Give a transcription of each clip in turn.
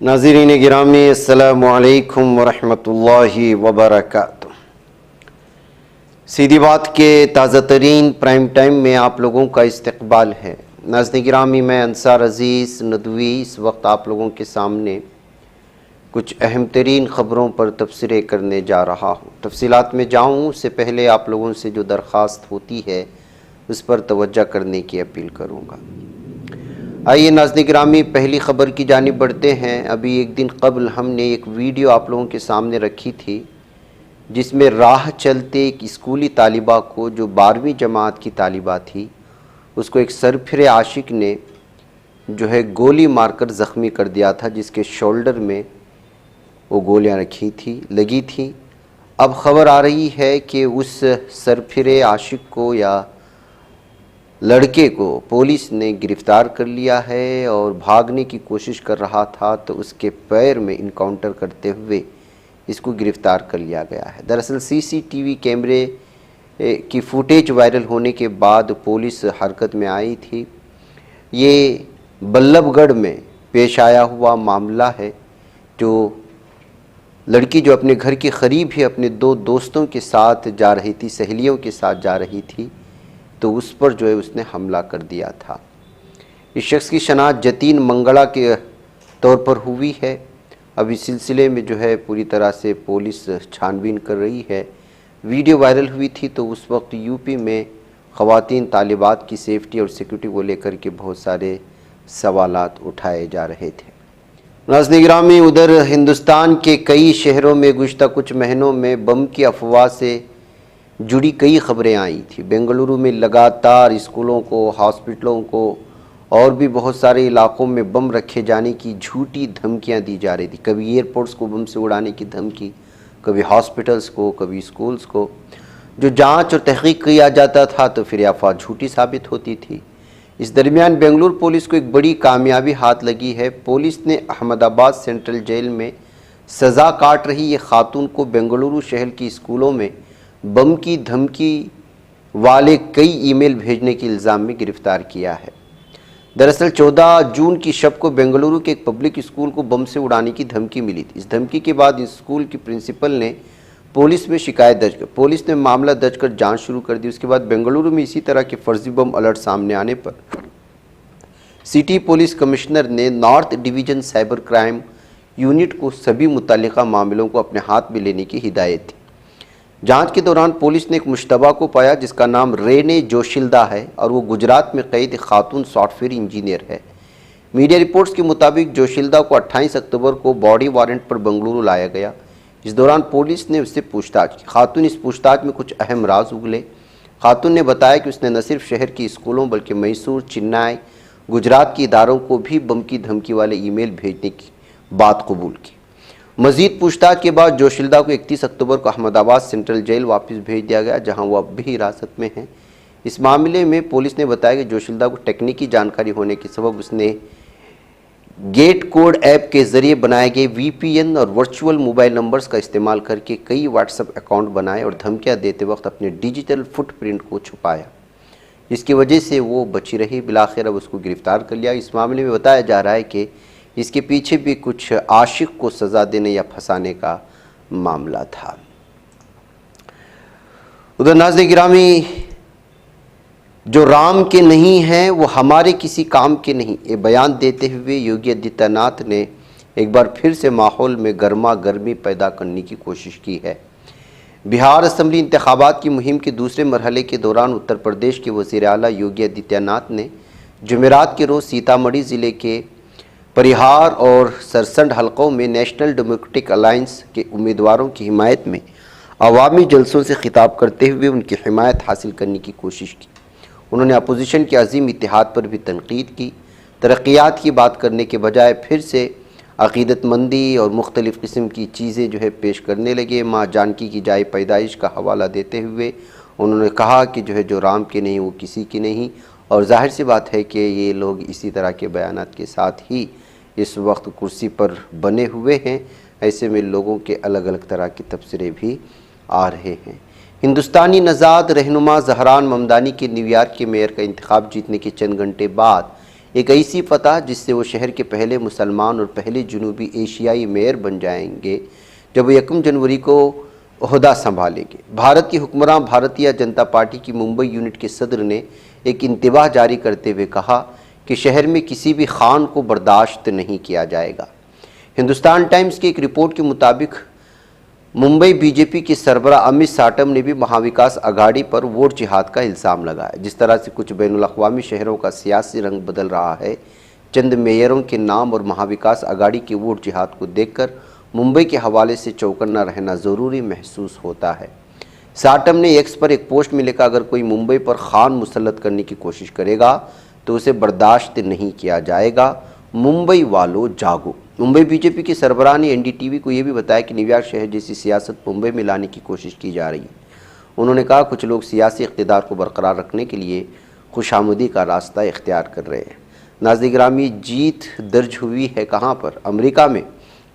नाज़रीन गिरामी अस्सलामु अलैकुम वरहमतुल्लाहि वबरकातुह। सीधी बात के ताज़ा तरीन प्राइम टाइम में आप लोगों का इस्तकबाल है। नाज़रीन गिरामी, मैं अंसार अज़ीज़ नदवी इस वक्त आप लोगों के सामने कुछ अहम तरीन ख़बरों पर तबसरे करने जा रहा हूँ। तफसीलात में जाऊँ उससे पहले आप लोगों से जो दरख्वास्त होती है उस पर तवज्जो करने की अपील करूँगा। आइए नाज़रीन गिरामी, पहली ख़बर की जानिब बढ़ते हैं। अभी एक दिन कबल हमने एक वीडियो आप लोगों के सामने रखी थी जिसमें राह चलते एक स्कूली तालिबा को, जो 12वीं जमात की तालिबा थी, उसको एक सरफिरे आशिक ने जो है गोली मारकर ज़ख्मी कर दिया था, जिसके शोल्डर में वो गोलियां लगी थी। अब ख़बर आ रही है कि उस सरफिरे आशिक को या लड़के को पुलिस ने गिरफ़्तार कर लिया है और भागने की कोशिश कर रहा था तो उसके पैर में इनकाउंटर करते हुए इसको गिरफ़्तार कर लिया गया है। दरअसल सीसीटीवी कैमरे की फुटेज वायरल होने के बाद पुलिस हरकत में आई थी। ये बल्लभगढ़ में पेश आया हुआ मामला है। जो लड़की जो अपने घर के करीब ही अपने दो दोस्तों के साथ जा रही थी, सहेलियों के साथ जा रही थी, तो उस पर जो है उसने हमला कर दिया था। इस शख्स की शनाख्त जतीन मंगड़ा के तौर पर हुई है। अब इस सिलसिले में जो है पूरी तरह से पुलिस छानबीन कर रही है। वीडियो वायरल हुई थी तो उस वक्त यूपी में ख़वातीन तालिबात की सेफ्टी और सिक्योरिटी को लेकर के बहुत सारे सवालात उठाए जा रहे थे। नाज़रीन गिरामी, उधर हिंदुस्तान के कई शहरों में गुज़िश्ता कुछ महीनों में बम की अफवाह से जुड़ी कई ख़बरें आई थी। बेंगलुरु में लगातार स्कूलों को, हॉस्पिटलों को और भी बहुत सारे इलाक़ों में बम रखे जाने की झूठी धमकियां दी जा रही थी। कभी एयरपोर्ट्स को बम से उड़ाने की धमकी, कभी हॉस्पिटल्स को, कभी स्कूल्स को। जो जांच और तहक़ीक़ किया जाता था तो फिर अफवाह झूठी साबित होती थी। इस दरमियान बेंगलुरु पुलिस को एक बड़ी कामयाबी हाथ लगी है। पुलिस ने अहमदाबाद सेंट्रल जेल में सज़ा काट रही ये खातून को बेंगलुरु शहर की स्कूलों में बम की धमकी वाले कई ईमेल भेजने के इल्ज़ाम में गिरफ़्तार किया है। दरअसल 14 जून की शब को बेंगलुरु के एक पब्लिक स्कूल को बम से उड़ाने की धमकी मिली थी। इस धमकी के बाद इस स्कूल की प्रिंसिपल ने पुलिस में शिकायत दर्ज कर पुलिस ने मामला दर्ज कर जांच शुरू कर दी। उसके बाद बेंगलुरु में इसी तरह के फर्जी बम अलर्ट सामने आने पर सिटी पुलिस कमिश्नर ने north division cyber crime unit को सभी मुतल्लिका मामलों को अपने हाथ में लेने की हिदायत थी। जांच के दौरान पुलिस ने एक मुश्तबा को पाया जिसका नाम रेने जोशिल्दा है और वो गुजरात में कैद खातून सॉफ्टवेयर इंजीनियर है। मीडिया रिपोर्ट्स के मुताबिक जोशिल्दा को 28 अक्टूबर को बॉडी वारंट पर बेंगलुरु लाया गया। इस दौरान पुलिस ने उससे पूछताछ की। खातून इस पूछताछ में कुछ अहम राज उगले। खातून ने बताया कि उसने न सिर्फ शहर के स्कूलों बल्कि मैसूर, चेन्नई, गुजरात के इदारों को भी बम की धमकी वाले ईमेल भेजने की बात कबूल की। मज़ीद पूछताछ के बाद जोशिल्दा को 31 अक्टूबर को अहमदाबाद सेंट्रल जेल वापस भेज दिया गया, जहां वो अब भी हिरासत में हैं। इस मामले में पुलिस ने बताया कि जोशिल्दा को टेक्निकी जानकारी होने के सबब उसने गेट कोड ऐप के ज़रिए बनाए गए VPN और वर्चुअल मोबाइल नंबर्स का इस्तेमाल करके कई व्हाट्सएप अकाउंट बनाए और धमकियाँ देते वक्त अपने डिजिटल फुटप्रिंट को छुपाया, जिसकी वजह से वो बची रही। बिलाखिर अब उसको गिरफ़्तार कर लिया। इस मामले में बताया जा रहा है कि इसके पीछे भी कुछ आशिक को सज़ा देने या फंसाने का मामला था। उधर नाज़रीन गिरामी, जो राम के नहीं हैं वो हमारे किसी काम के नहीं, ये बयान देते हुए योगी आदित्यनाथ ने एक बार फिर से माहौल में गर्मा गर्मी पैदा करने की कोशिश की है। बिहार असम्बली इंतखाबात की मुहिम के दूसरे मरहले के दौरान उत्तर प्रदेश के वज़ीर आला योगी आदित्यनाथ ने जुमेरात के रोज़ सीतामढ़ी ज़िले के परिहार और सरसंड हलकों में नेशनल डेमोक्रेटिक अलायंस के उम्मीदवारों की हिमायत में अवामी जलसों से खिताब करते हुए उनकी हिमायत हासिल करने की कोशिश की। उन्होंने अपोजिशन के अजीम इत्तेहाद पर भी तनकीद की। तरक्यात की बात करने के बजाय फिर से अक़ीदतमंदी और मुख्तलिफ़ किस्म की चीज़ें जो है पेश करने लगे। माँ जानकी की जाए पैदाइश का हवाला देते हुए उन्होंने कहा कि जो राम की नहीं वो किसी की नहीं। और ज़ाहिर सी बात है कि ये लोग इसी तरह के बयानात के साथ ही इस वक्त कुर्सी पर बने हुए हैं। ऐसे में लोगों के अलग अलग तरह के तबसरे भी आ रहे हैं। हिंदुस्तानी नज़ाद रहनुमा ज़हरान ममदानी के न्यूयॉर्क के मेयर का इंतखाब जीतने के चंद घंटे बाद ایک ایسی فتح جس سے وہ شہر کے پہلے مسلمان اور پہلے جنوبی ایشیائی میئر بن جائیں گے جب وہ 1 جنوری کو عہدہ سنبھالیں گے۔ بھارت کی حکمراں بھارتیہ جنتا پارٹی کی ممبئی یونٹ کے صدر نے ایک انتباہ جاری کرتے ہوئے کہا کہ شہر میں کسی بھی خان کو برداشت نہیں کیا جائے گا۔ ہندوستان ٹائمز کی ایک رپورٹ کے مطابق ممبئی بی جے پی کے سربراہ امت ساٹم نے بھی مہاوکاس اگاڑی پر ووٹ جہاد کا الزام لگایا۔ جس طرح سے کچھ بین الاقوامی شہروں کا سیاسی رنگ بدل رہا ہے، چند میئروں کے نام اور مہاوکاس اگاڑی کے ووٹ جہاد کو دیکھ کر ممبئی کے حوالے سے چوکنا رہنا ضروری محسوس ہوتا ہے۔ ساٹم نے ایکس پر ایک پوسٹ میں لکھا، اگر کوئی ممبئی پر خان مسلط کرنے کی کوشش کرے گا تو اسے برداشت نہیں کیا جائے گا۔ ممبئی والو جاگو۔ ممبئی بی جے پی کے سربراہ نے این ڈی ٹی وی کو یہ بھی بتایا کہ نیویارک شہر جیسی سیاست ممبئی میں لانے کی کوشش کی جا رہی ہے۔ انہوں نے کہا کچھ لوگ سیاسی اقتدار کو برقرار رکھنے کے لیے خوشامدی کا راستہ اختیار کر رہے ہیں۔ ناظرین گرامی، جیت درج ہوئی ہے کہاں پر؟ امریکہ میں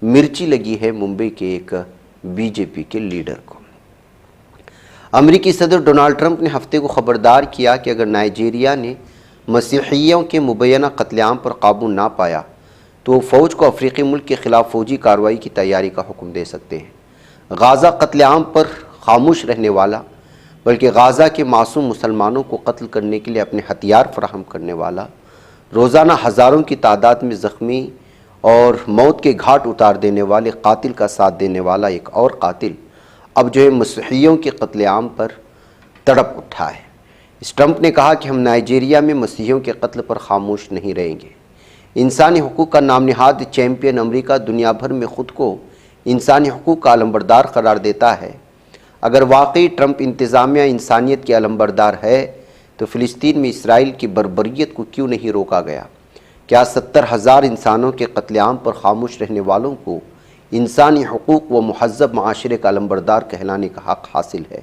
مرچی لگی ہے ممبئی کے ایک بی جے پی کے لیڈر کو۔ امریکی صدر ڈونالڈ ٹرمپ نے ہفتے کو خبردار کیا کہ اگر نائجیریا نے مسیحیوں کے مبینہ قتل عام پر قابو نہ پایا تو وہ فوج کو افریقی ملک کے خلاف فوجی کارروائی کی تیاری کا حکم دے سکتے ہیں۔ غازہ قتل عام پر خاموش رہنے والا بلکہ غازہ کے معصوم مسلمانوں کو قتل کرنے کے لیے اپنے ہتھیار فراہم کرنے والا، روزانہ ہزاروں کی تعداد میں زخمی اور موت کے گھاٹ اتار دینے والے قاتل کا ساتھ دینے والا ایک اور قاتل اب جو ہے مسیحیوں کے قتل عام پر تڑپ اٹھا ہے۔ ٹرمپ نے کہا کہ ہم نائجیریا میں مسیحیوں کے قتل پر خاموش نہیں رہیں گے۔ انسانی حقوق کا نام نہاد چیمپئن امریکہ دنیا بھر میں خود کو انسانی حقوق کا علمبردار قرار دیتا ہے۔ اگر واقعی ٹرمپ انتظامیہ انسانیت کے علمبردار ہے تو فلسطین میں اسرائیل کی بربریت کو کیوں نہیں روکا گیا؟ کیا 70,000 انسانوں کے قتل عام پر خاموش رہنے والوں کو انسانی حقوق و مہذب معاشرے کا علمبردار کہلانے کا حق حاصل ہے؟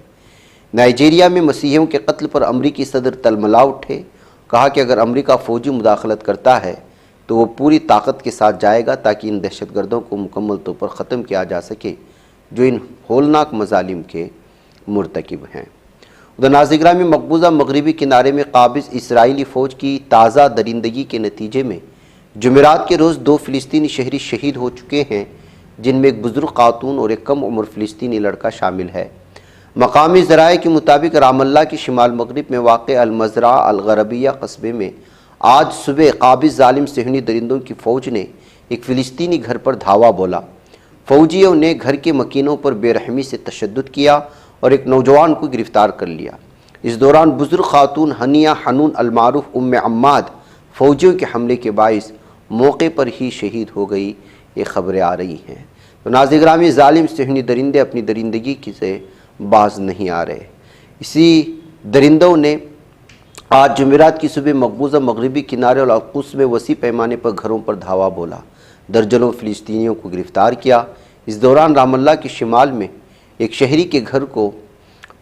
نائجیریا میں مسیحیوں کے قتل پر امریکی صدر تلملا اٹھے، کہا کہ اگر امریکہ فوجی مداخلت کرتا ہے تو وہ پوری طاقت کے ساتھ جائے گا تاکہ ان دہشت گردوں کو مکمل طور پر ختم کیا جا سکے جو ان ہولناک مظالم کے مرتکب ہیں۔ ادھر ناظرین گرامی، مقبوضہ مغربی کنارے میں قابض اسرائیلی فوج کی تازہ درندگی کے نتیجے میں جمعرات کے روز 2 فلسطینی شہری شہید ہو چکے ہیں، جن میں ایک بزرگ خاتون اور ایک کم عمر فلسطینی لڑکا شامل ہے۔ مقامی ذرائع کے مطابق رام اللہ کے شمال مغرب میں واقع المزرعہ الغربیہ قصبے میں آج صبح قابض ظالم صہیونی درندوں کی فوج نے ایک فلسطینی گھر پر دھاوا بولا۔ فوجیوں نے گھر کے مکینوں پر بے رحمی سے تشدد کیا اور ایک نوجوان کو گرفتار کر لیا۔ اس دوران بزرگ خاتون ہنیہ حنون المعروف ام عماد فوجیوں کے حملے کے باعث موقع پر ہی شہید ہو گئی، یہ خبریں آ رہی ہیں۔ تو ناظرین گرامی، ظالم صہیونی درندے اپنی درندگی سے باز نہیں آ رہے۔ اسی درندوں نے آج جمعرات کی صبح مقبوضہ مغربی کنارے اور القدس میں وسیع پیمانے پر گھروں پر دھاوا بولا، درجنوں فلسطینیوں کو گرفتار کیا۔ اس دوران رام اللہ کے شمال میں ایک شہری کے گھر کو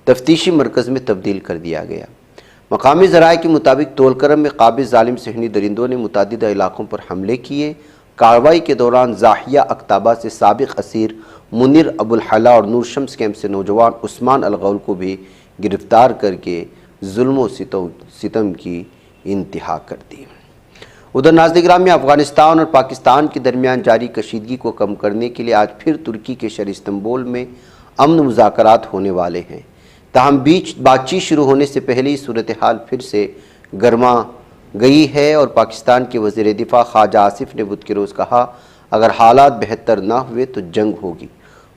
تفتیشی مرکز میں تبدیل کر دیا گیا۔ مقامی ذرائع کے مطابق طولکرم میں قابض ظالم صہیونی درندوں نے متعددہ علاقوں پر حملے کیے۔ کارروائی کے دوران زاحیہ اقتابہ سے سابق اسیر منیر ابو الحلا اور نور شمس کیمپ سے نوجوان عثمان الغول کو بھی گرفتار کر کے ظلم و ستم کی انتہا کر دی۔ ادھر ناظرین گرامی، افغانستان اور پاکستان کے درمیان جاری کشیدگی کو کم کرنے کے لیے آج پھر ترکی کے شہر استنبول میں امن مذاکرات ہونے والے ہیں۔ تاہم بات چیت شروع ہونے سے پہلے ہی صورتحال پھر سے گرما گئی ہے اور پاکستان کے وزیر دفاع خواجہ آصف نے بدھ کے روز کہا اگر حالات بہتر نہ ہوئے تو جنگ ہوگی۔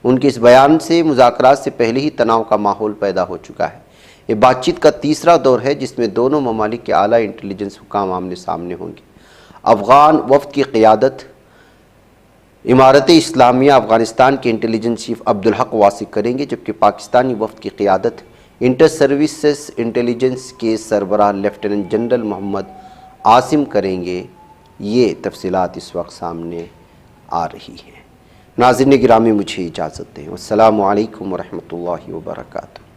ان کے اس بیان سے مذاکرات سے پہلے ہی تناؤ کا ماحول پیدا ہو چکا ہے۔ یہ بات چیت کا تیسرا دور ہے جس میں دونوں ممالک کے اعلیٰ انٹیلیجنس حکام آمنے سامنے ہوں گے۔ افغان وفد کی قیادت امارت اسلامیہ افغانستان کے انٹیلیجنس چیف عبدالحق واثق کریں گے، جبکہ پاکستانی وفد کی قیادت انٹر سروسز انٹیلیجنس کے سربراہ لیفٹیننٹ جنرل محمد عاصم کریں گے۔ یہ تفصیلات اس وقت سامنے آ رہی ہیں۔ ناظرین گرامی، مجھے اجازت دیں۔ السلام علیکم ورحمۃ اللہ وبرکاتہ۔